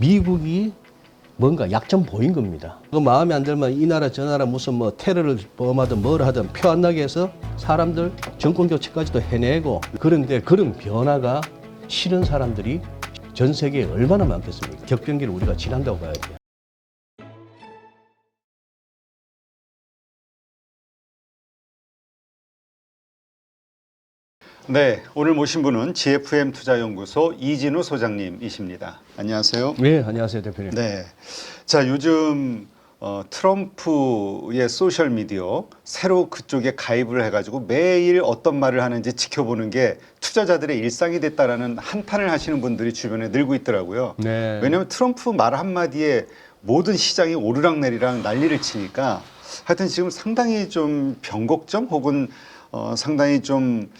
미국이 뭔가 약점 보인 겁니다. 그 마음에 안 들면 이 나라 저 나라 무슨 뭐 테러를 범하든 뭘 하든 표 안 나게 해서 사람들 정권 교체까지도 해내고, 그런데 그런 변화가 싫은 사람들이 전 세계에 얼마나 많겠습니까? 격변기를 우리가 지난다고 봐야 돼요. 네, 오늘 모신 분은 GFM 투자연구소 이진우 소장님이십니다. 안녕하세요. 네, 안녕하세요, 대표님. 네, 자 요즘 트럼프의 소셜 미디어 새로 그쪽에 가입을 해가지고 매일 어떤 말을 하는지 지켜보는 게 투자자들의 일상이 됐다라는 한탄을 하시는 분들이 주변에 늘고 있더라고요. 네. 왜냐하면 트럼프 말 한마디에 모든 시장이 오르락내리락 난리를 치니까 하여튼 지금 상당히 좀 변곡점 혹은 상당히 좀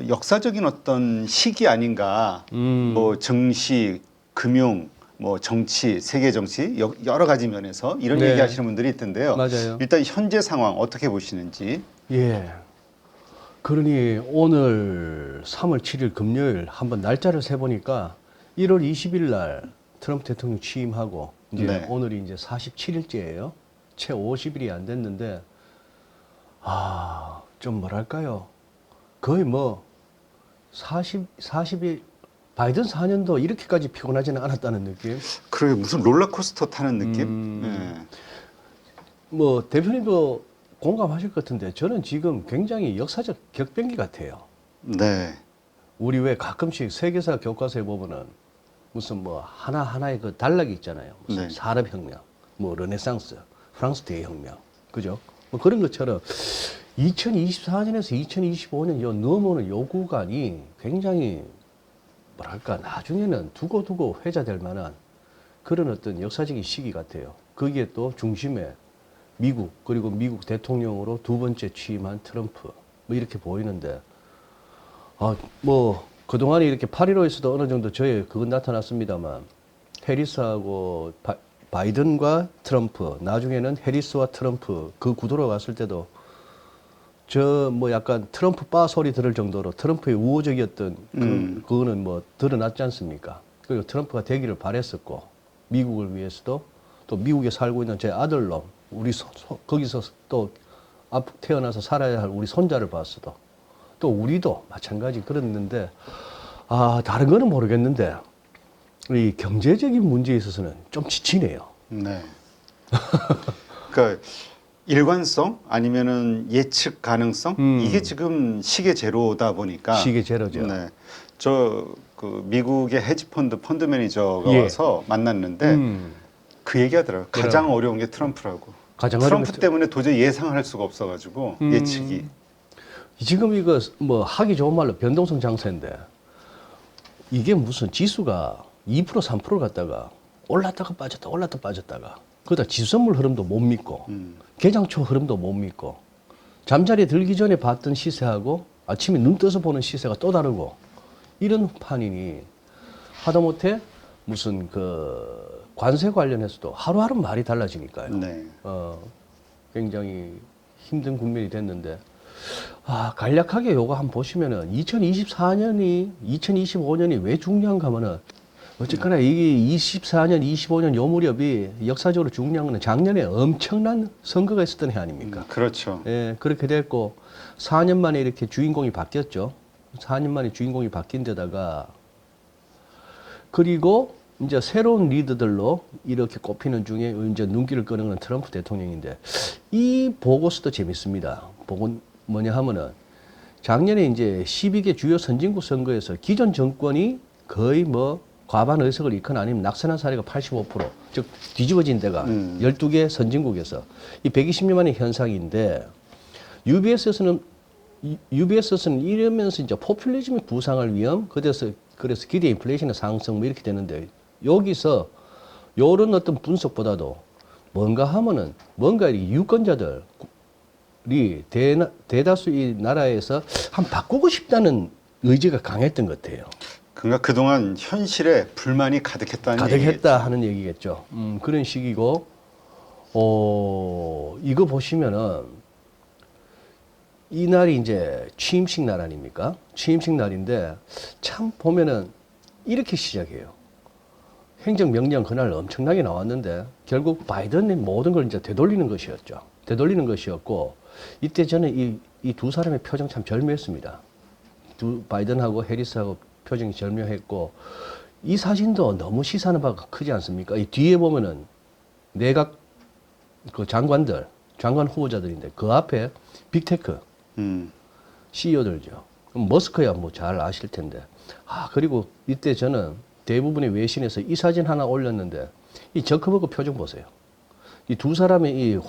역사적인 어떤 시기 아닌가. 뭐 정시, 금융, 뭐 정치, 세계 정치 여러 가지 면에서 이런 네. 얘기하시는 분들이 있던데요. 맞아요. 일단 현재 상황 어떻게 보시는지. 예. 그러니 오늘 3월 7일 금요일 한번 날짜를 세보니까 1월 20일 날 트럼프 대통령 취임하고 이제 네. 오늘이 이제 47일째예요. 채 50일이 안 됐는데, 좀 뭐랄까요. 거의 뭐 40일, 바이든 4년도 이렇게까지 피곤하지는 않았다는 느낌. 그래 무슨 롤러코스터 타는 느낌? 뭐 대표님도 공감하실 것 같은데 저는 지금 굉장히 역사적 격변기 같아요. 네. 우리 왜 가끔씩 세계사 교과서에 보면은 무슨 뭐 하나하나의 그 단락이 있잖아요. 무슨 네. 산업혁명, 뭐 르네상스, 프랑스 대혁명, 그죠? 뭐 그런 것처럼 2024년에서 2025년 요 넘어오는 요 구간이 굉장히 뭐랄까 나중에는 두고두고 회자될 만한 그런 어떤 역사적인 시기 같아요. 거기에 또 중심에 미국, 그리고 미국 대통령으로 두 번째 취임한 트럼프, 뭐 이렇게 보이는데, 뭐 그동안에 이렇게 8.15에서도 어느 정도 저의 그건 나타났습니다만, 해리스하고 바이든과 트럼프, 나중에는 해리스와 트럼프 그 구도로 갔을 때도 저 뭐 약간 트럼프 바 소리 들을 정도로 트럼프의 우호적이었던 그거는 뭐 드러났지 않습니까? 그리고 트럼프가 되기를 바랬었고, 미국을 위해서도 또 미국에 살고 있는 제 아들로 우리 거기서 또 태어나서 살아야 할 우리 손자를 봤어도 또 우리도 마찬가지 그랬는데, 다른 거는 모르겠는데 이 경제적인 문제에 있어서는 좀 지치네요. 네. 그러니까 일관성 아니면은 예측 가능성 이게 지금 시계 제로다 보니까 시계 제로죠. 네. 저 그 미국의 헤지 펀드 매니저가 예. 와서 만났는데 그 얘기하더라고요. 가장 어려운 게 트럼프라고. 가장 트럼프 어려운 때문에 도저히 예상할 수가 없어가지고 예측이. 지금 이거 뭐 하기 좋은 말로 변동성 장세인데, 이게 무슨 지수가 2% 3% 갔다가 올랐다가 빠졌다 올랐다 빠졌다가, 그러다 지수선물 흐름도 못 믿고 개장초 흐름도 못 믿고, 잠자리에 들기 전에 봤던 시세하고 아침에 눈 떠서 보는 시세가 또 다르고, 이런 판이니 하다못해 무슨 그 관세 관련해서도 하루하루 말이 달라지니까요. 네. 굉장히 힘든 국면이 됐는데, 간략하게 요거 한번 보시면은 2024년이 2025년이 왜 중요한가 하면은, 어쨌거나 이게 24년, 25년 요 무렵이 역사적으로 중요한 거는 작년에 엄청난 선거가 있었던 해 아닙니까? 그렇죠. 예, 그렇게 됐고 4년 만에 이렇게 주인공이 바뀌었죠. 4년 만에 주인공이 바뀐 데다가, 그리고 이제 새로운 리더들로 이렇게 꼽히는 중에 이제 눈길을 끄는 건 트럼프 대통령인데, 이 보고서도 재밌습니다. 뭐냐 하면은 작년에 이제 12개 주요 선진국 선거에서 기존 정권이 거의 뭐 과반 의석을 잃거나 아니면 낙선한 사례가 85%, 즉 뒤집어진 데가 12개 선진국에서 이 120년 만의 현상인데, UBS에서는 이러면서 이제 포퓰리즘의 부상할 위험, 그래서 기대 인플레이션의 상승 뭐 이렇게 되는데, 여기서 요런 어떤 분석보다도 뭔가 하면은 뭔가 이 유권자들이 대다수 이 나라에서 한번 바꾸고 싶다는 의지가 강했던 것 같아요. 그러니까 그동안 현실에 불만이 가득했다는 가득했다 얘기겠죠. 하는 얘기겠죠. 그런 식이고, 이거 보시면은 이 날이 이제 취임식 날 아닙니까? 취임식 날인데 참 보면은 이렇게 시작해요. 행정명령 그날 엄청나게 나왔는데 결국 바이든이 모든 걸 이제 되돌리는 것이었죠. 되돌리는 것이었고 이때 저는 이 두 사람의 표정 참 절묘했습니다. 바이든하고 해리스하고 표정이 절묘했고 이 사진도 너무 시사하는 바가 크지 않습니까? 이 뒤에 보면은 내각 그 장관 후보자들인데 그 앞에 빅테크 CEO들죠. 머스크야 뭐 잘 아실 텐데. 그리고 이때 저는 대부분의 외신에서 이 사진 하나 올렸는데 이 저커버그 표정 보세요. 이 두 사람의 이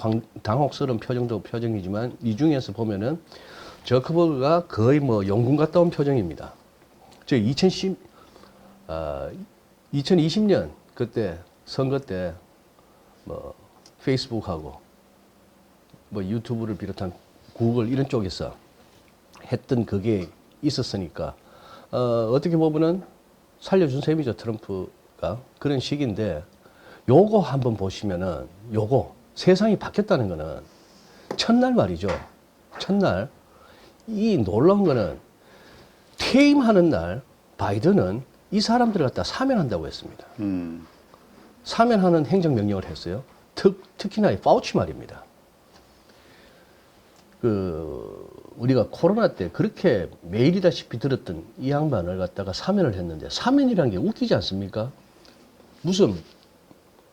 당혹스러운 표정도 표정이지만 이 중에서 보면은 저커버그가 거의 뭐 용군 갔다 온 표정입니다. 저 2020년 그때 선거 때 뭐 페이스북하고 뭐 유튜브를 비롯한 구글 이런 쪽에서 했던 그게 있었으니까 어떻게 보면은 살려준 셈이죠. 트럼프가 그런 식인데 요거 한번 보시면은 요거 세상이 바뀌었다는 거는 첫날 말이죠. 첫날 이 놀라운 거는 퇴임하는 날 바이든은 이 사람들을 갖다 사면한다고 했습니다. 사면하는 행정명령을 했어요. 특히나 이 파우치 말입니다. 우리가 코로나 때 그렇게 매일이다시피 들었던 이 양반을 갖다가 사면을 했는데 사면이라는 게 웃기지 않습니까? 무슨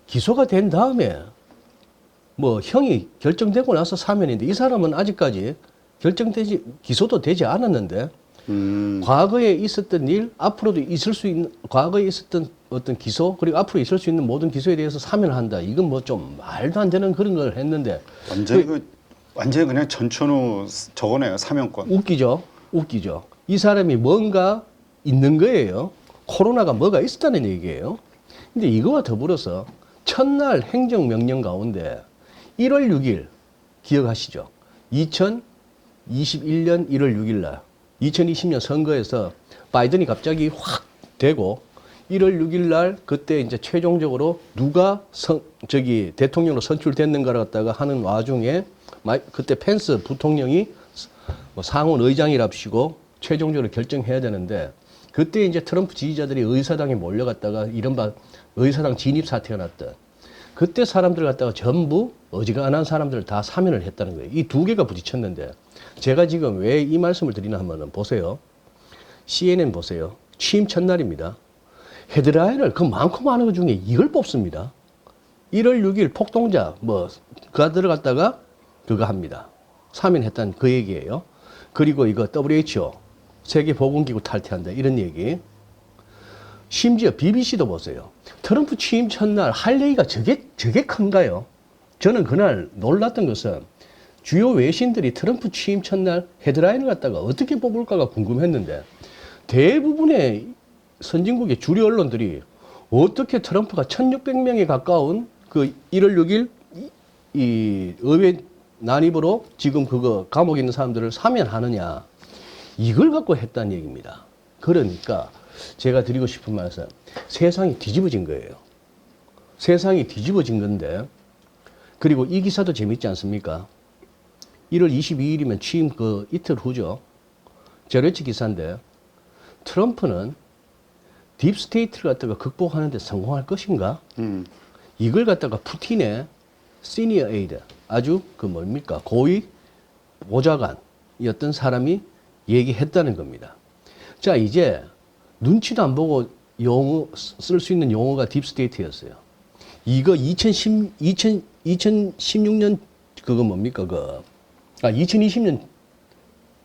기소가 된 다음에 뭐 형이 결정되고 나서 사면인데 이 사람은 아직까지 기소도 되지 않았는데 과거에 있었던 일, 앞으로도 있을 수 있는, 과거에 있었던 어떤 기소, 그리고 앞으로 있을 수 있는 모든 기소에 대해서 사면을 한다. 이건 뭐 좀 말도 안 되는 그런 걸 했는데. 완전히 그냥 전천후 저거네요. 사면권. 웃기죠? 이 사람이 뭔가 있는 거예요. 코로나가 뭐가 있었다는 얘기예요. 근데 이거와 더불어서 첫날 행정명령 가운데 1월 6일 기억하시죠? 2021년 1월 6일 날 2020년 선거에서 바이든이 갑자기 확 되고 1월 6일 날 그때 이제 최종적으로 누가 대통령으로 선출됐는가를 갖다가 하는 와중에 그때 펜스 부통령이 뭐 상원 의장이랍시고 최종적으로 결정해야 되는데 그때 이제 트럼프 지지자들이 의사당에 몰려갔다가 이른바 의사당 진입 사태가 났던 그때 사람들 갖다가 전부 어지간한 사람들을 다 사면을 했다는 거예요. 이 두 개가 부딪혔는데 제가 지금 왜 이 말씀을 드리나 하면은 보세요. CNN 보세요. 취임 첫날입니다. 헤드라인을 그 많고 많은 것 중에 이걸 뽑습니다. 1월 6일 폭동자 그들을 갖다가 그거 합니다. 사면했다는 그 얘기예요. 그리고 이거 WHO 세계보건기구 탈퇴한다 이런 얘기. 심지어 BBC도 보세요. 트럼프 취임 첫날 할 얘기가 저게 큰가요? 저는 그날 놀랐던 것은 주요 외신들이 트럼프 취임 첫날 헤드라인을 갖다가 어떻게 뽑을까가 궁금했는데 대부분의 선진국의 주류 언론들이 어떻게 트럼프가 1600명에 가까운 그 1월 6일 이 의회 난입으로 지금 그거 감옥에 있는 사람들을 사면하느냐 이걸 갖고 했다는 얘기입니다. 그러니까 제가 드리고 싶은 말씀 세상이 뒤집어진 거예요. 세상이 뒤집어진 건데 그리고 이 기사도 재밌지 않습니까? 1월 22일이면 취임 그 이틀 후죠. 제로치 기사인데 트럼프는 딥스테이트를 갖다가 극복하는 데 성공할 것인가? 이걸 갖다가 푸틴의 시니어 에이드 아주 고위 보좌관이었던 사람이 얘기했다는 겁니다. 자, 이제 눈치도 안 보고 쓸 수 있는 용어가 딥스테이트였어요. 이거 2016년 그거 뭡니까? 2020년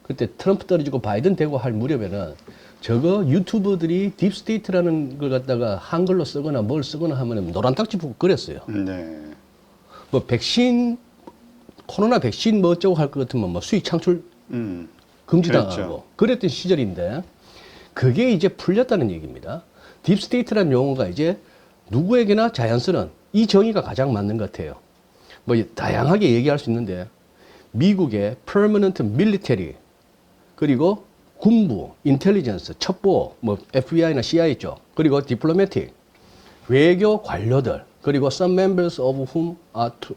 그때 트럼프 떨어지고 바이든 되고 할 무렵에는 저거 유튜버들이 딥스테이트라는 걸 갖다가 한글로 쓰거나 뭘 쓰거나 하면 노란 딱지 붙고 그랬어요. 네. 뭐 코로나 백신 뭐 어쩌고 할 것 같으면 뭐 수익 창출 금지당하고 그랬죠. 그랬던 시절인데 그게 이제 풀렸다는 얘기입니다. 딥스테이트라는 용어가 이제 누구에게나 자연스러운 이 정의가 가장 맞는 것 같아요. 뭐 다양하게 얘기할 수 있는데 미국의 permanent military 그리고 군부, 인텔리전스, 첩보, 뭐 FBI나 CIA 쪽, 그리고 디플로매틱, 외교 관료들, 그리고 some members of whom are to,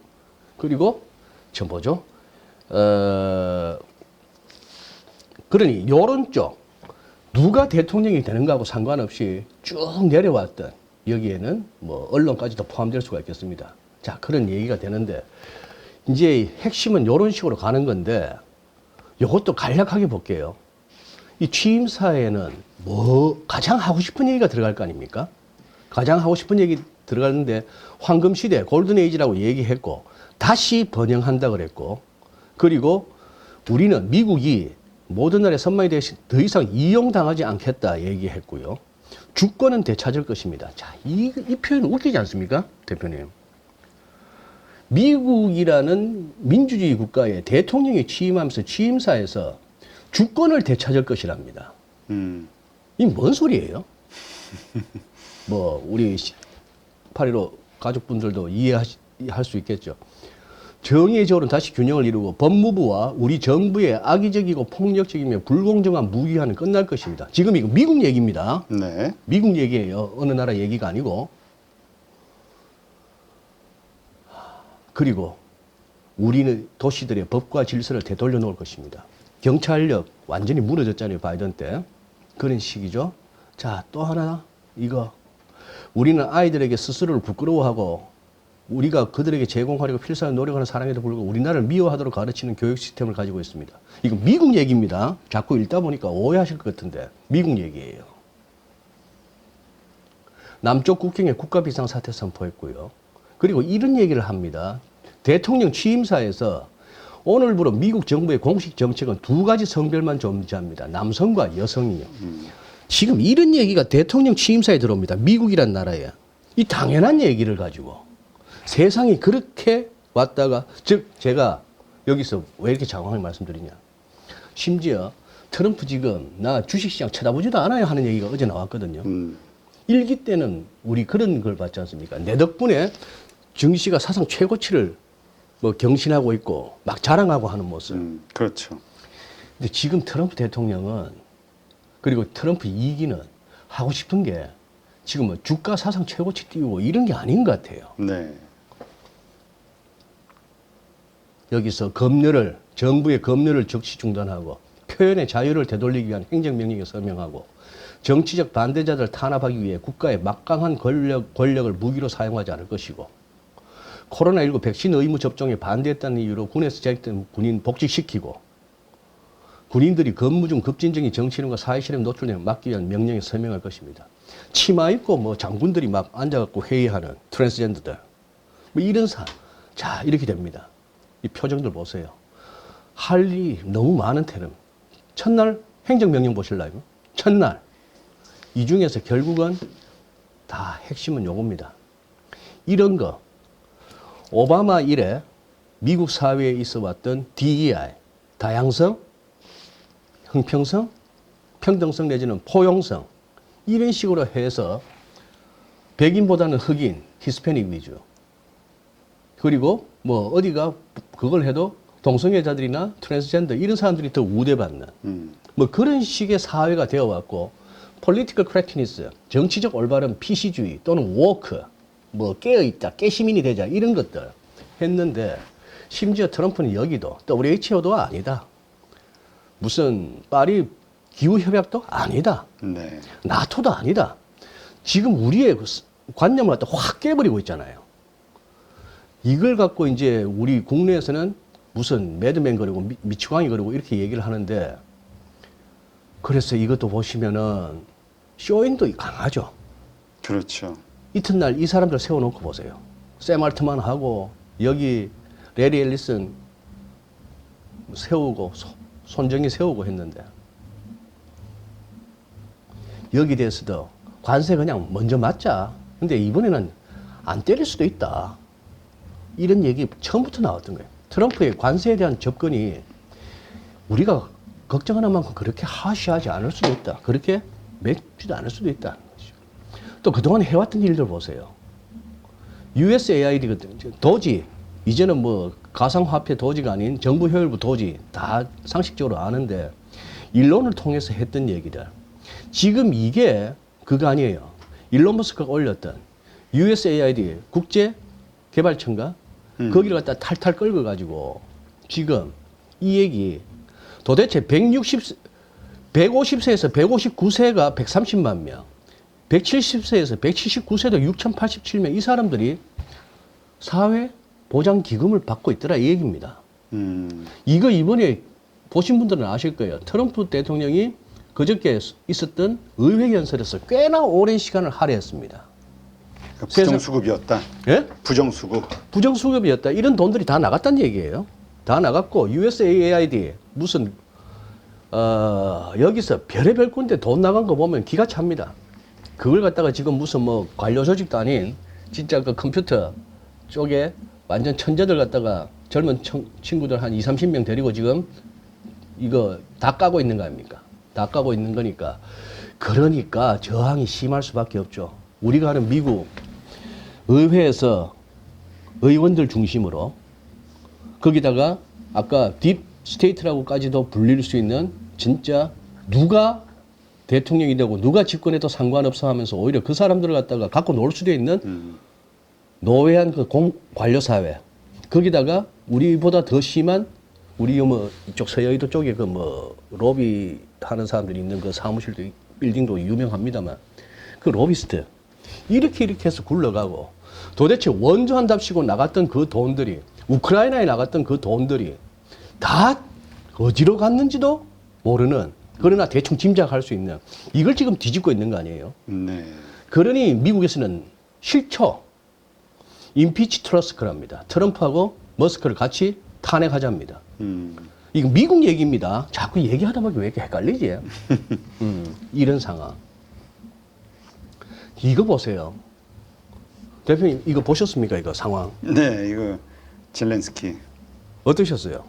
그리고 저 뭐죠? 그러니 요런 쪽 누가 대통령이 되는가하고 상관없이 쭉 내려왔던 여기에는 뭐 언론까지도 포함될 수가 있겠습니다. 자, 그런 얘기가 되는데 이제 핵심은 이런 식으로 가는 건데 이것도 간략하게 볼게요. 이 취임사에는 뭐 가장 하고 싶은 얘기가 들어갈 거 아닙니까? 가장 하고 싶은 얘기 들어가는데 황금시대 골든에이지라고 얘기했고 다시 번영한다 그랬고 그리고 우리는 미국이 모든 나라의 선망이 대신 더 이상 이용당하지 않겠다 얘기했고요. 주권은 되찾을 것입니다. 자, 이 표현 웃기지 않습니까? 대표님. 미국이라는 민주주의 국가에 대통령이 취임하면서 취임사에서 주권을 되찾을 것이랍니다. 이 뭔 소리예요? 뭐 우리 8.15 가족분들도 이해할 수 있겠죠. 정의의 저울은 다시 균형을 이루고 법무부와 우리 정부의 악의적이고 폭력적이며 불공정한 무기화는 끝날 것입니다. 지금 이거 미국 얘기입니다. 네. 미국 얘기예요. 어느 나라 얘기가 아니고. 그리고 우리는 도시들의 법과 질서를 되돌려 놓을 것입니다. 경찰력 완전히 무너졌잖아요. 바이든 때. 그런 식이죠. 자, 또 하나 이거. 우리는 아이들에게 스스로를 부끄러워하고 우리가 그들에게 제공하려고 필사하는 노력하는 사람에도 불구하고 우리나라를 미워하도록 가르치는 교육 시스템을 가지고 있습니다. 이거 미국 얘기입니다. 자꾸 읽다 보니까 오해하실 것 같은데 미국 얘기예요. 남쪽 국경에 국가 비상사태 선포했고요. 그리고 이런 얘기를 합니다. 대통령 취임사에서 오늘부로 미국 정부의 공식 정책은 두 가지 성별만 존재합니다. 남성과 여성이요. 지금 이런 얘기가 대통령 취임사에 들어옵니다. 미국이란 나라에. 이 당연한 얘기를 가지고. 세상이 그렇게 왔다가, 즉, 제가 여기서 왜 이렇게 장황하게 말씀드리냐. 심지어 트럼프 지금 나 주식시장 쳐다보지도 않아요 하는 얘기가 어제 나왔거든요. 일기 때는 우리 그런 걸 봤지 않습니까? 내 덕분에 증시가 사상 최고치를 뭐 경신하고 있고 막 자랑하고 하는 모습. 그렇죠. 근데 지금 트럼프 대통령은 그리고 트럼프 2기는 하고 싶은 게 지금 뭐 주가 사상 최고치 띄우고 이런 게 아닌 것 같아요. 네. 여기서 검열을, 정부의 검열을 즉시 중단하고 표현의 자유를 되돌리기 위한 행정명령에 서명하고 정치적 반대자들을 탄압하기 위해 국가의 막강한 권력을 무기로 사용하지 않을 것이고 코로나19 백신 의무 접종에 반대했다는 이유로 군에서 제약된 군인 복직시키고 군인들이 근무 중 급진적인 정치인과 사회실험 노출되면 막기 위한 명령에 서명할 것입니다. 치마 입고 뭐 장군들이 막 앉아갖고 회의하는 트랜스젠더들 뭐 이런 자 이렇게 됩니다. 이 표정들 보세요. 할 일이 너무 많은 테름. 첫날 행정명령 보실라요? 첫날. 이 중에서 결국은 다 핵심은 요겁니다. 이런 거 오바마 이래 미국 사회에 있어 왔던 DEI, 다양성, 형평성, 평등성 내지는 포용성 이런 식으로 해서 백인보다는 흑인, 히스패닉 위주 그리고 뭐 어디가 그걸 해도 동성애자들이나 트랜스젠더 이런 사람들이 더 우대받는 뭐 그런 식의 사회가 되어왔고 political correctness, 정치적 올바른 PC주의 또는 woke, 뭐 깨어있다, 깨시민이 되자 이런 것들 했는데 심지어 트럼프는 여기도 WHO도 아니다. 무슨 파리 기후협약도 아니다. 네. 나토도 아니다. 지금 우리의 그 관념을 갖다 확 깨버리고 있잖아요. 이걸 갖고 이제 우리 국내에서는 무슨 매드맨 그러고 미치광이 그러고 이렇게 얘기를 하는데 그래서 이것도 보시면은 쇼인도 강하죠. 그렇죠. 이튿날 이 사람들 세워놓고 보세요. 샘 알트만 하고 여기 레리 앨리슨 세우고 손정희 세우고 했는데 여기 대해서도 관세 그냥 먼저 맞자. 근데 이번에는 안 때릴 수도 있다. 이런 얘기 처음부터 나왔던 거예요. 트럼프의 관세에 대한 접근이 우리가 걱정하는 만큼 그렇게 하시하지 않을 수도 있다. 그렇게 맺지도 않을 수도 있다. 또 그동안 해왔던 일들 보세요. USAID, 도지, 이제는 뭐 가상화폐 도지가 아닌 정부 효율부 도지 다 상식적으로 아는데 일론을 통해서 했던 얘기들. 지금 이게 그거 아니에요. 일론 머스크가 올렸던 USAID 국제개발청가 거기를 갖다 탈탈 끌어가지고 지금 이 얘기 도대체 150세에서 159세가 130만 명, 170세에서 179세도 6,087명 이 사람들이 사회 보장 기금을 받고 있더라 이 얘기입니다. 이거 이번에 보신 분들은 아실 거예요. 트럼프 대통령이 그저께 있었던 의회 연설에서 꽤나 오랜 시간을 할애했습니다. 부정수급이었다. 예? 부정수급. 부정수급이었다. 이런 돈들이 다 나갔다는 얘기예요. 다 나갔고 USAID 무슨 여기서 별의별 군데 돈 나간 거 보면 기가 찹니다. 그걸 갖다가 지금 무슨 뭐 관료 조직도 아닌 진짜 그 컴퓨터 쪽에 완전 천재들 갖다가 젊은 친구들 한 20, 30명 데리고 지금 이거 다 까고 있는 거 아닙니까? 다 까고 있는 거니까. 그러니까 저항이 심할 수밖에 없죠. 우리가 하는 미국 의회에서 의원들 중심으로 거기다가 아까 딥 스테이트라고까지도 불릴 수 있는 진짜 누가 대통령이 되고 누가 집권해도 상관없어 하면서 오히려 그 사람들을 갖다가 갖고 놀 수도 있는 노회한 그 관료 사회. 거기다가 우리보다 더 심한 우리 뭐 이쪽 서여의도 쪽에 그 뭐 로비 하는 사람들이 있는 그 사무실도 빌딩도 유명합니다만 그 로비스트 이렇게 해서 굴러가고 도대체 원조한답시고 나갔던 그 돈들이 우크라이나에 나갔던 그 돈들이 다 어디로 갔는지도 모르는 그러나 대충 짐작할 수 있는 이걸 지금 뒤집고 있는 거 아니에요. 네. 그러니 미국에서는 싫죠. 임피치 트러스크랍니다. 트럼프하고 머스크를 같이 탄핵하자입니다. 이거 미국 얘기입니다. 자꾸 얘기하다 보면 왜 이렇게 헷갈리지? 이런 상황. 이거 보세요. 대표님 이거 보셨습니까? 이거 상황. 네, 이거 젤렌스키. 어떠셨어요?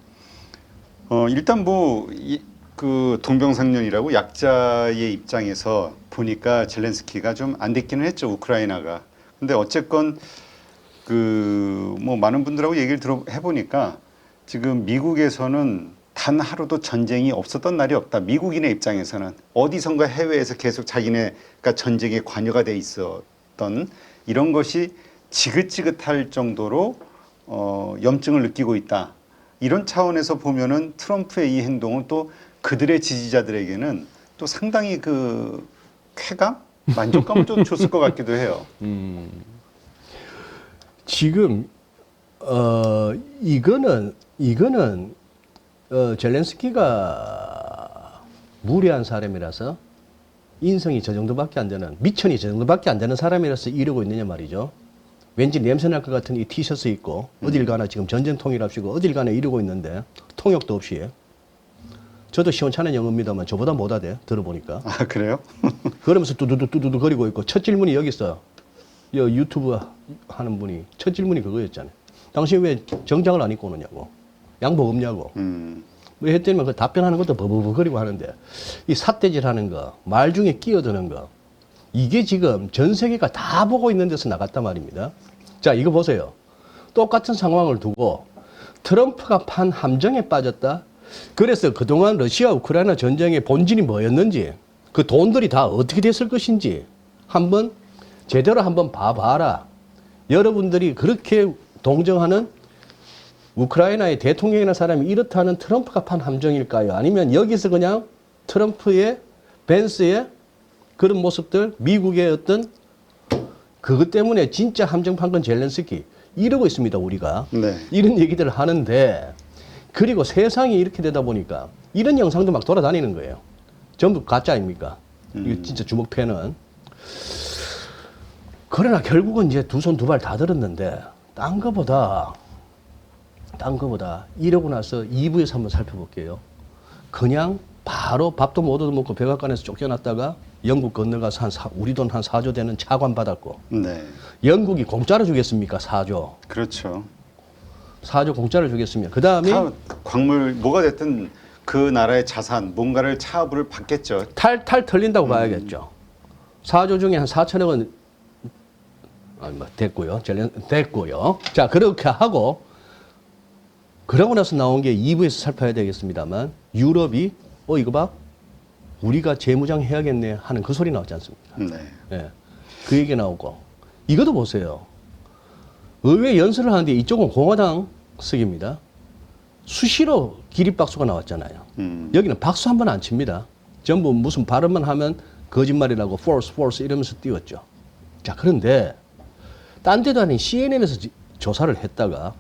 일단 뭐 그 동병상련이라고 약자의 입장에서 보니까 젤렌스키가 좀 안 됐기는 했죠. 우크라이나가. 근데 어쨌건 그 뭐 많은 분들하고 얘기를 해보니까 지금 미국에서는 단 하루도 전쟁이 없었던 날이 없다. 미국인의 입장에서는 어디선가 해외에서 계속 자기네가 전쟁에 관여가 돼 있었던 이런 것이 지긋지긋할 정도로 염증을 느끼고 있다. 이런 차원에서 보면은 트럼프의 이 행동은 또 그들의 지지자들에게는 또 상당히 그 쾌감, 만족감을 좀 줬을 것 같기도 해요. 지금 이거는 젤렌스키가 무례한 사람이라서 인성이 저 정도밖에 안 되는 미천이 저 정도밖에 안 되는 사람이라서 이러고 있느냐 말이죠. 왠지 냄새날 것 같은 이 티셔츠 입고 어딜 가나 지금 전쟁통이랍시고 어딜 가나 이러고 있는데 통역도 없이 저도 시원찮은 영어입니다만 저보다 못하대 들어보니까. 아 그래요? 그러면서 뚜두두 거리고 있고 첫 질문이 여기 있어. 유튜브 하는 분이 첫 질문이 그거였잖아요. 당신 왜 정장을 안 입고 오느냐고. 양복 없냐고. 뭐 했더니 그 답변하는 것도 버버버거리고 하는데 이 삿대질하는 거, 말 중에 끼어드는 거 이게 지금 전 세계가 다 보고 있는 데서 나갔단 말입니다. 자, 이거 보세요. 똑같은 상황을 두고 트럼프가 판 함정에 빠졌다. 그래서 그동안 러시아 우크라이나 전쟁의 본질이 뭐였는지 그 돈들이 다 어떻게 됐을 것인지 한번 제대로 한번 봐봐라. 여러분들이 그렇게 동정하는 우크라이나의 대통령이나 사람이 이렇다는 트럼프가 판 함정일까요? 아니면 여기서 그냥 트럼프의 벤스의 그런 모습들, 미국의 어떤 그것 때문에 진짜 함정 판 건 젤렌스키 이러고 있습니다, 우리가. 네. 이런 얘기들을 하는데 그리고 세상이 이렇게 되다 보니까 이런 영상도 막 돌아다니는 거예요. 전부 가짜 아닙니까? 이거 진짜 주먹패는. 그러나 결국은 이제 두 손 두 발 다 들었는데 딴 거보다 이러고 나서 2부에서 한번 살펴볼게요. 그냥 바로 밥도 못 얻어먹고 백악관에서 쫓겨났다가 영국 건너가서 우리 돈 한 4조 되는 차관 받았고. 네. 영국이 공짜로 주겠습니까? 4조. 그렇죠. 4조 공짜로 주겠습니까? 그 다음에 다 광물 뭐가 됐든 그 나라의 자산 뭔가를 차압을 받겠죠. 탈 털린다고 봐야겠죠. 4조 중에 한 4천억 원 됐고요. 됐고요. 자, 그렇게 하고 그러고 나서 나온 게 2부에서 살펴야 되겠습니다만 유럽이 이거 봐. 우리가 재무장 해야겠네 하는 그 소리 나왔지 않습니까? 네. 예. 그 얘기 나오고 이것도 보세요. 의회 연설을 하는데 이쪽은 공화당 측입니다. 수시로 기립박수가 나왔잖아요. 여기는 박수 한 번 안 칩니다. 전부 무슨 발언만 하면 거짓말이라고 false 이러면서 띄웠죠. 자, 그런데 딴 데도 아닌 CNN에서 조사를 했다가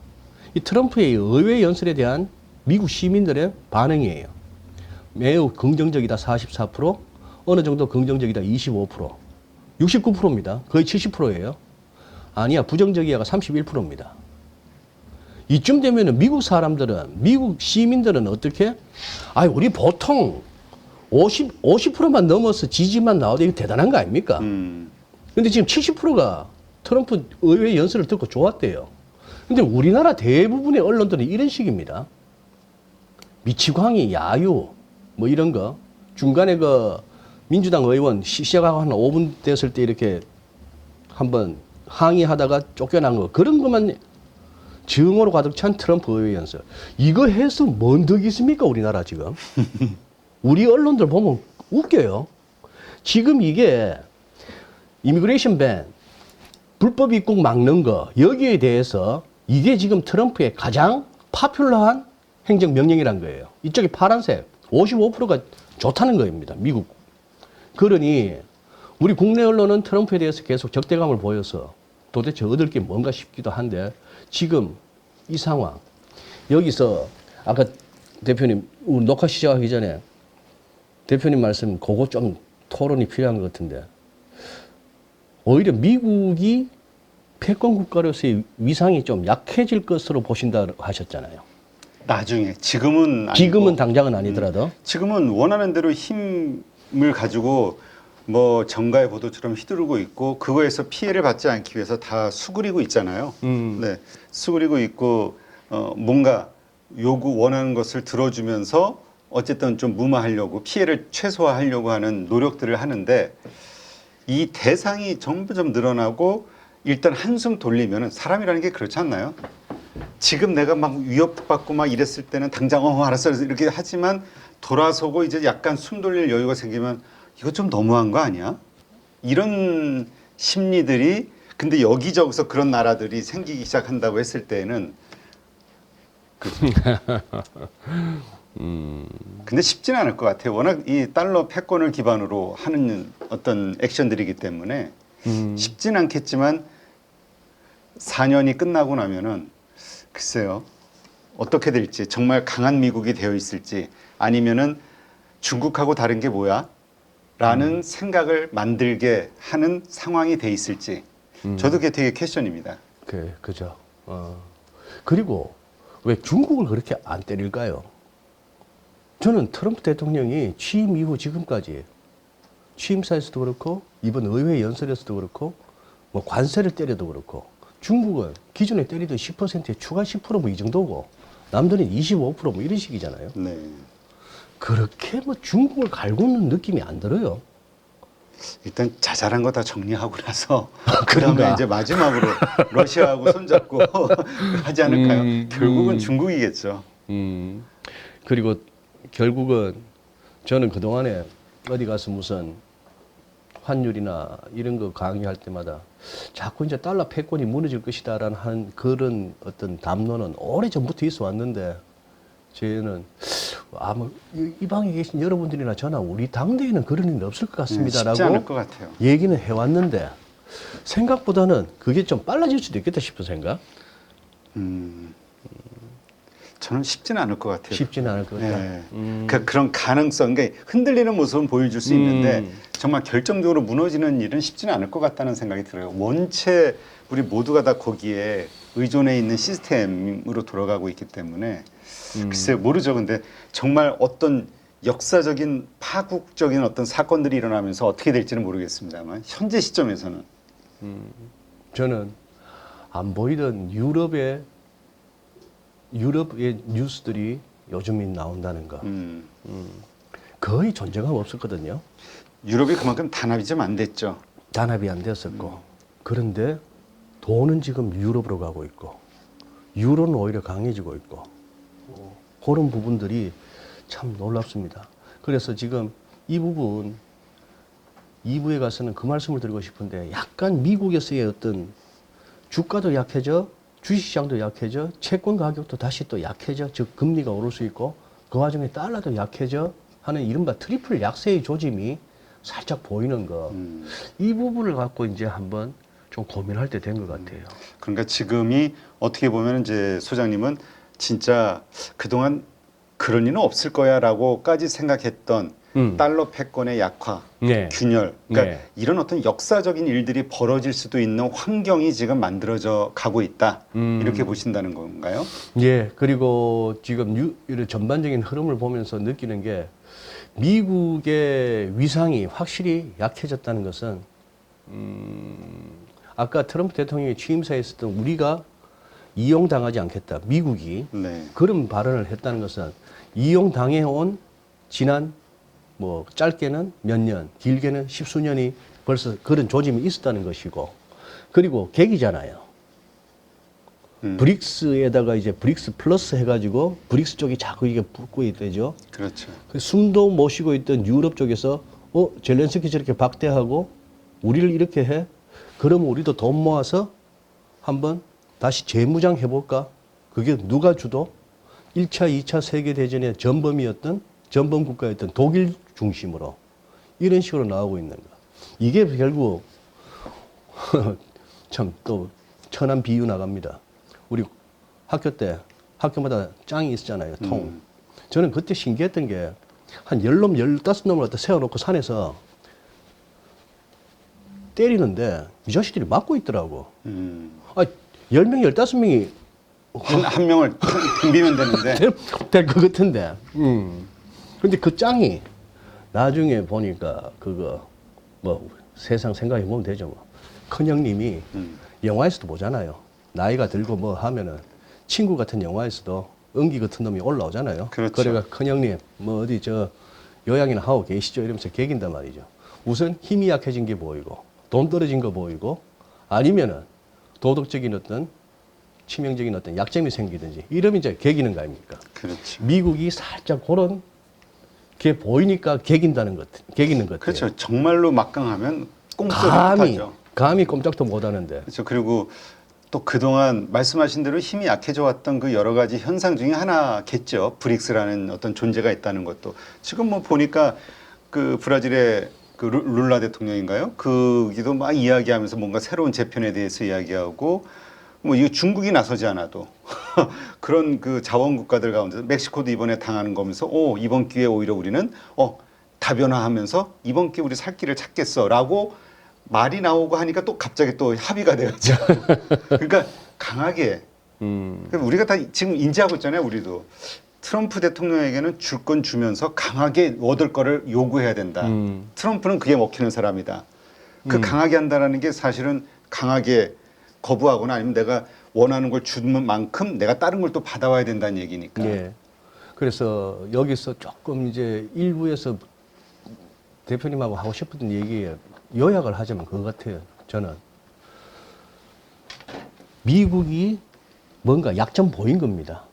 이 트럼프의 의회 연설에 대한 미국 시민들의 반응이에요. 매우 긍정적이다 44%, 어느 정도 긍정적이다 25%, 69%입니다. 거의 70%예요. 아니야, 부정적이야가 31%입니다. 이쯤 되면은 미국 사람들은, 미국 시민들은 어떻게? 아, 우리 보통 50%만 넘어서 지지만 나와도 이거 대단한 거 아닙니까? 근데 지금 70%가 트럼프 의회 연설을 듣고 좋았대요. 근데 우리나라 대부분의 언론들은 이런 식입니다. 미치광이 야유, 뭐 이런 거. 중간에 그 민주당 의원 시작하고 한 5분 됐을 때 이렇게 한번 항의하다가 쫓겨난 거. 그런 것만 증오로 가득 찬 트럼프 의회 연설. 이거 해서 뭔 덕이 있습니까, 우리나라 지금? 우리 언론들 보면 웃겨요. 지금 이게 이미그레이션 밴, 불법 입국 막는 거, 여기에 대해서 이게 지금 트럼프의 가장 파퓰러한 행정명령이란 거예요. 이쪽이 파란색, 55%가 좋다는 겁니다, 미국. 그러니 우리 국내 언론은 트럼프에 대해서 계속 적대감을 보여서 도대체 얻을 게 뭔가 싶기도 한데 지금 이 상황, 여기서 아까 대표님, 우리 녹화 시작하기 전에 대표님 말씀 그거 좀 토론이 필요한 것 같은데 오히려 미국이 패권 국가로서의 위상이 좀 약해질 것으로 보신다 하셨잖아요. 나중에 지금은 아니고, 지금은 당장은 아니더라도 지금은 원하는 대로 힘을 가지고 뭐 정가의 보도처럼 휘두르고 있고 그거에서 피해를 받지 않기 위해서 다 수그리고 있잖아요. 네, 수그리고 있고 뭔가 요구 원하는 것을 들어주면서 어쨌든 좀 무마하려고 피해를 최소화하려고 하는 노력들을 하는데 이 대상이 점점 늘어나고 일단 한숨 돌리면은 사람이라는 게 그렇지 않나요? 지금 내가 막 위협받고 막 이랬을 때는 당장 알았어 이렇게 하지만 돌아서고 이제 약간 숨 돌릴 여유가 생기면 이거 좀 너무한 거 아니야? 이런 심리들이 근데 여기저기서 그런 나라들이 생기기 시작한다고 했을 때는 근데 쉽지는 않을 것 같아요. 워낙 이 달러 패권을 기반으로 하는 어떤 액션들이기 때문에 쉽지는 않겠지만 4년이 끝나고 나면은 글쎄요 어떻게 될지 정말 강한 미국이 되어 있을지 아니면은 중국하고 다른 게 뭐야? 라는 생각을 만들게 하는 상황이 돼 있을지 저도 그게 되게 퀘스천입니다. 그죠. 그리고 왜 중국을 그렇게 안 때릴까요? 저는 트럼프 대통령이 취임 이후 지금까지 취임사에서도 그렇고 이번 의회 연설에서도 그렇고 뭐 관세를 때려도 그렇고 중국은 기존에 때리던 10%에 추가 10%뭐 이 정도고 남들은 25%뭐 이런 식이잖아요. 네. 그렇게 뭐 중국을 갈구는 느낌이 안 들어요. 일단 자잘한 거 다 정리하고 나서 그런가? 그다음에 이제 마지막으로 러시아하고 손잡고 하지 않을까요? 결국은 중국이겠죠. 그리고 결국은 저는 그동안에 어디 가서 무슨 환율이나 이런 거 강의할 때마다 자꾸 이제 달러 패권이 무너질 것이다라는 한 그런 어떤 담론은 오래전부터 있어 왔는데 저는 아마 이 방에 계신 여러분들이나 저나 우리 당대에는 그런 일은 없을 것 쉽지 않을 같습니다라고 것 같아요. 얘기는 해왔는데 생각보다는 그게 좀 빨라질 수도 있겠다 싶은 생각? 저는 쉽지는 않을 것 같아요. 쉽지는 않을 것 같다. 네. 그런 가능성, 그러니까 흔들리는 모습은 보여줄 수 있는데 정말 결정적으로 무너지는 일은 쉽지는 않을 것 같다는 생각이 들어요. 원체 우리 모두가 다 거기에 의존해 있는 시스템으로 돌아가고 있기 때문에 글쎄요 모르죠. 근데 정말 어떤 역사적인 파국적인 어떤 사건들이 일어나면서 어떻게 될지는 모르겠습니다만 현재 시점에서는 저는 안 보이던 유럽의 뉴스들이 요즘에 나온다는 거 거의 존재감 없었거든요. 유럽이 그만큼 단합이 좀 안 됐죠. 단합이 안 됐었고 그런데 돈은 지금 유럽으로 가고 있고 유로는 오히려 강해지고 있고 그런 부분들이 참 놀랍습니다. 그래서 지금 이 부분 2부에 가서는 그 말씀을 드리고 싶은데 약간 미국에서의 어떤 주가도 약해져 주식시장도 약해져 채권 가격도 다시 또 약해져 즉 금리가 오를 수 있고 그 와중에 달러도 약해져 하는 이른바 트리플 약세의 조짐이 살짝 보이는 거. 이 부분을 갖고 이제 한번 좀 고민할 때 된 것 같아요. 그러니까 지금이 어떻게 보면 이제 소장님은 진짜 그동안 그런 일은 없을 거야라고까지 생각했던 달러 패권의 약화, 네. 균열, 그러니까 네. 이런 어떤 역사적인 일들이 벌어질 수도 있는 환경이 지금 만들어져 가고 있다. 이렇게 보신다는 건가요? 예, 그리고 지금 이런 전반적인 흐름을 보면서 느끼는 게 미국의 위상이 확실히 약해졌다는 것은 아까 트럼프 대통령이 취임사에 있었던 우리가 이용당하지 않겠다. 미국이 네. 그런 발언을 했다는 것은 이용당해온 지난 뭐 짧게는 몇 년, 길게는 십수년이 벌써 그런 조짐이 있었다는 것이고 그리고 계기잖아요. 브릭스에다가 이제 브릭스 플러스 해가지고 브릭스 쪽이 자꾸 이게 붙고 있대죠. 그렇죠. 그 숨도 못 쉬고 있던 유럽 쪽에서 젤렌스키 저렇게 박대하고 우리를 이렇게 해? 그러면 우리도 돈 모아서 한번 다시 재무장 해볼까? 그게 누가 주도? 1차, 2차 세계대전의 전범이었던 전범 국가였던 독일 중심으로 이런 식으로 나오고 있는 거. 이게 결국 참 또 천한 비유 나갑니다. 우리 학교 때 학교마다 짱이 있었잖아요. 통. 저는 그때 신기했던 게 한 10놈, 15놈을 갖다 세워놓고 산에서 때리는데 이 자식들이 맞고 있더라고. 아, 10명, 15명이 한 명을 빙비면 되는데. 될 것 같은데. 근데 그 짱이 나중에 보니까 그거 뭐 세상 생각해 보면 되죠. 뭐. 큰형님이 영화에서도 보잖아요. 나이가 들고 뭐 하면은 친구 같은 영화에서도 은기 같은 놈이 올라오잖아요. 그렇죠. 그래가 큰형님 뭐 어디 저 요양이나 하고 계시죠 이러면서 개긴단 말이죠. 우선 힘이 약해진 게 보이고 돈 떨어진 거 보이고 아니면은 도덕적인 어떤 치명적인 어떤 약점이 생기든지 이러면 이제 개기는 거 아닙니까? 그렇죠. 미국이 살짝 그런 게 보이니까 개긴다는 것, 개기는 것 같아요. 그렇죠. 정말로 막강하면 꼼짝을 못하죠. 감히 꼼짝도 못 하는데. 그렇죠. 그리고 또 그동안 말씀하신 대로 힘이 약해져 왔던 그 여러 가지 현상 중에 하나겠죠. 브릭스라는 어떤 존재가 있다는 것도. 지금 뭐 보니까 그 브라질의 그 룰라 대통령인가요? 그기도 막 이야기하면서 뭔가 새로운 재편에 대해서 이야기하고 뭐 이거 중국이 나서지 않아도 그런 그 자원 국가들 가운데서 멕시코도 이번에 당하는 거면서 이번 기회에 오히려 우리는 다변화하면서 이번 기회에 우리 살 길을 찾겠어라고 말이 나오고 하니까 또 갑자기 또 합의가 되었죠. 그러니까 강하게 우리가 다 지금 인지하고 있잖아요. 우리도 트럼프 대통령에게는 줄 건 주면서 강하게 얻을 거를 요구해야 된다. 트럼프는 그게 먹히는 사람이다. 그 강하게 한다라는 게 사실은 강하게 거부하거나 아니면 내가 원하는 걸 주는 만큼 내가 다른 걸 또 받아와야 된다는 얘기니까. 예. 그래서 여기서 조금 이제 일부에서 대표님하고 하고 싶었던 얘기에 요약을 하자면 그거 같아요. 저는 미국이 뭔가 약점 보인 겁니다.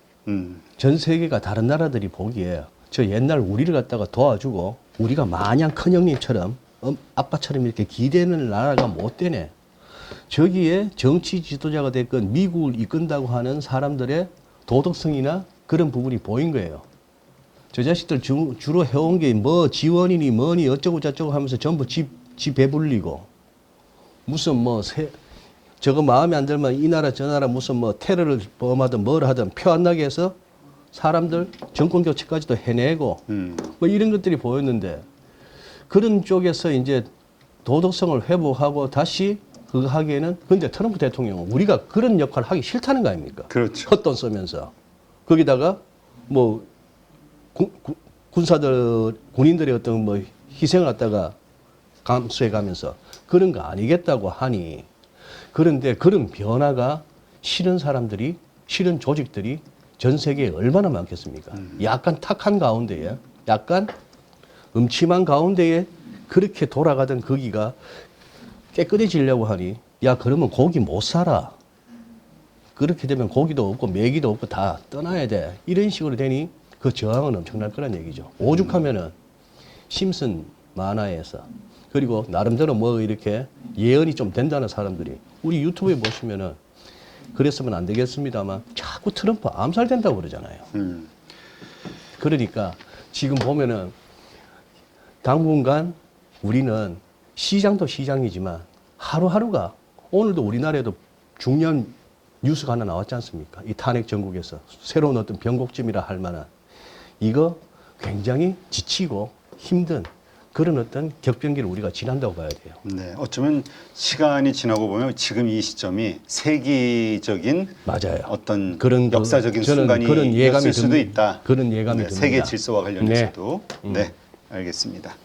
전 세계가 다른 나라들이 보기에 저 옛날 우리를 갖다가 도와주고 우리가 마냥 큰형님처럼 아빠처럼 이렇게 기대는 나라가 못 되네. 저기에 정치 지도자가 됐건 미국을 이끈다고 하는 사람들의 도덕성이나 그런 부분이 보인 거예요. 저 자식들 주로 해온 게 뭐 지원이니 뭐니 어쩌고 저쩌고 하면서 전부 지 배불리고 무슨 뭐 저거 마음에 안 들면 이 나라 저 나라 무슨 뭐 테러를 범하든 뭘 하든 표 안 나게 해서 사람들 정권 교체까지도 해내고 뭐 이런 것들이 보였는데 그런 쪽에서 이제 도덕성을 회복하고 다시 그거 하기에는 근데 트럼프 대통령은 우리가 그런 역할을 하기 싫다는 거 아닙니까? 그렇죠. 헛돈 쓰면서 거기다가 뭐 군인들의 어떤 뭐 희생을 갖다가 감수해 가면서 그런 거 아니겠다고 하니 그런데 그런 변화가 싫은 사람들이 싫은 조직들이 전 세계에 얼마나 많겠습니까? 약간 탁한 가운데에 약간 음침한 가운데에 그렇게 돌아가던 거기가 깨끗해지려고 하니 야 그러면 고기 못 살아. 그렇게 되면 고기도 없고 메기도 없고 다 떠나야 돼. 이런 식으로 되니 그 저항은 엄청날 거란 얘기죠. 오죽하면은 심슨 만화에서 그리고 나름대로 뭐 이렇게 예언이 좀 된다는 사람들이 우리 유튜브에 보시면은 그랬으면 안 되겠습니다만 자꾸 트럼프 암살된다고 그러잖아요. 그러니까 지금 보면은 당분간 우리는 시장도 시장이지만 하루하루가 오늘도 우리나라에도 중요한 뉴스가 하나 나왔지 않습니까? 이 탄핵 전국에서 새로운 어떤 변곡점이라 할 만한 이거 굉장히 지치고 힘든 그런 어떤 격변기를 우리가 지난다고 봐야 돼요. 네, 어쩌면 시간이 지나고 보면 지금 이 시점이 세계적인 맞아요. 어떤 그런 역사적인 저는 순간이 그런 예감이 있을 수도 듭니다. 있다. 그런 예감이 네, 듭니다. 세계 질서와 관련해서도. 네, 알겠습니다.